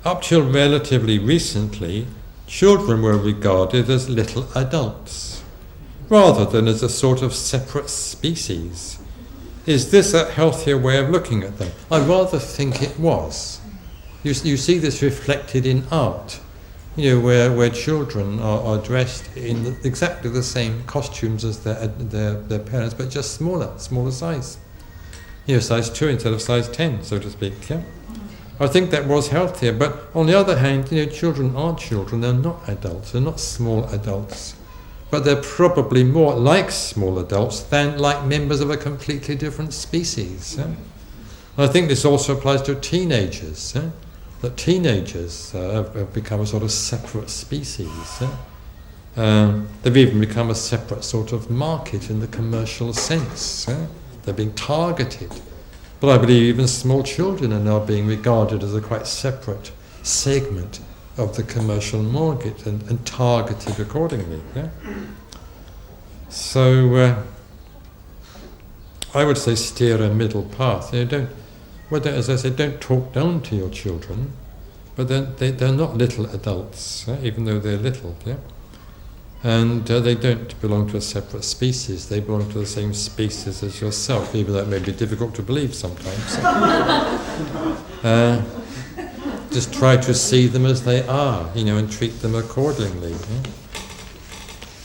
up till relatively recently, children were regarded as little adults, rather than as a sort of separate species. Is this a healthier way of looking at them? I rather think it was. You see this reflected in art, where children are dressed in exactly the same costumes as their parents, but just smaller size. Size 2 instead of size 10, so to speak. Yeah? I think that was healthier, but on the other hand, children aren't children, they're not adults, they're not small adults. But they're probably more like small adults than like members of a completely different species. Yeah? I think this also applies to teenagers, that teenagers have become a sort of separate species. They've even become a separate sort of market in the commercial sense. They're being targeted. But I believe even small children are now being regarded as a quite separate segment of the commercial market and targeted accordingly. Yeah? So I would say steer a middle path. As I said, don't talk down to your children, but they're not little adults, even though they're little. Yeah? And they don't belong to a separate species. They belong to the same species as yourself, even though it may be difficult to believe sometimes. Just try to see them as they are, and treat them accordingly. Yeah?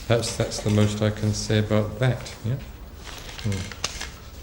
Perhaps that's the most I can say about that. Yeah?